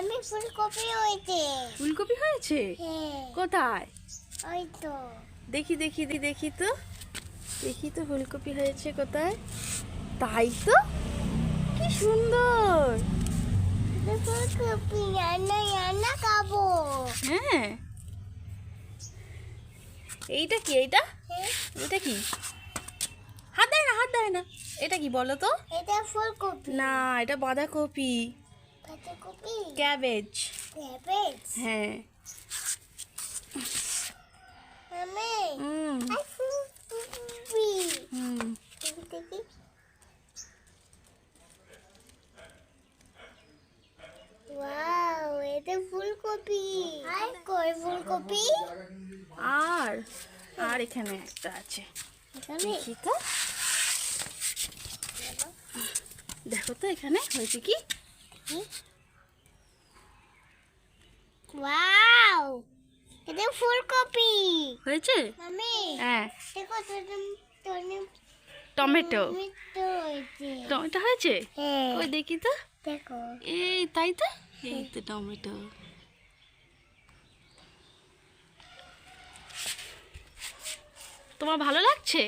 আমি ফুলকপি হয়েছে। ফুলকপি হয়েছে? হ্যাঁ, কোথায়? ওই তো। দেখি দেখি দেখি তো, দেখি তো ফুলকপি হয়েছে কোথায়। তাই তো, কি সুন্দর। এটা ফুলকপি রান্না রান্না খাবো। হ্যাঁ, এইটা কি? এইটা হ্যাঁ, এটা কি? হাত দেয় না, হাত দেয় না। এটা কি বলো তো? এটা ফুলকপি না, এটা বাঁধাকপি। পাতাকপি ক্যাবেজ। ক্যাবেজ। হ্যাঁ। আমি হুম আর ফুলকপি হুম দেখি। ওয়াও, এটা ফুলকপি। আর কই ফুলকপি? আর আর এখানে একটা আছে, এখানে দেখি তো। দেখো তো এখানে হয়েছে কি। ওয়াও, এটা ফুলকপি হয়েছে? মামি। হ্যাঁ, দেখো টমেটো। টমেটো হয়েছে। টমেটো হয়েছে? হ্যাঁ, ওই দেখি তো। দেখো। এই তাই তো, এই তো টমেটো। তোমার ভালো লাগছে?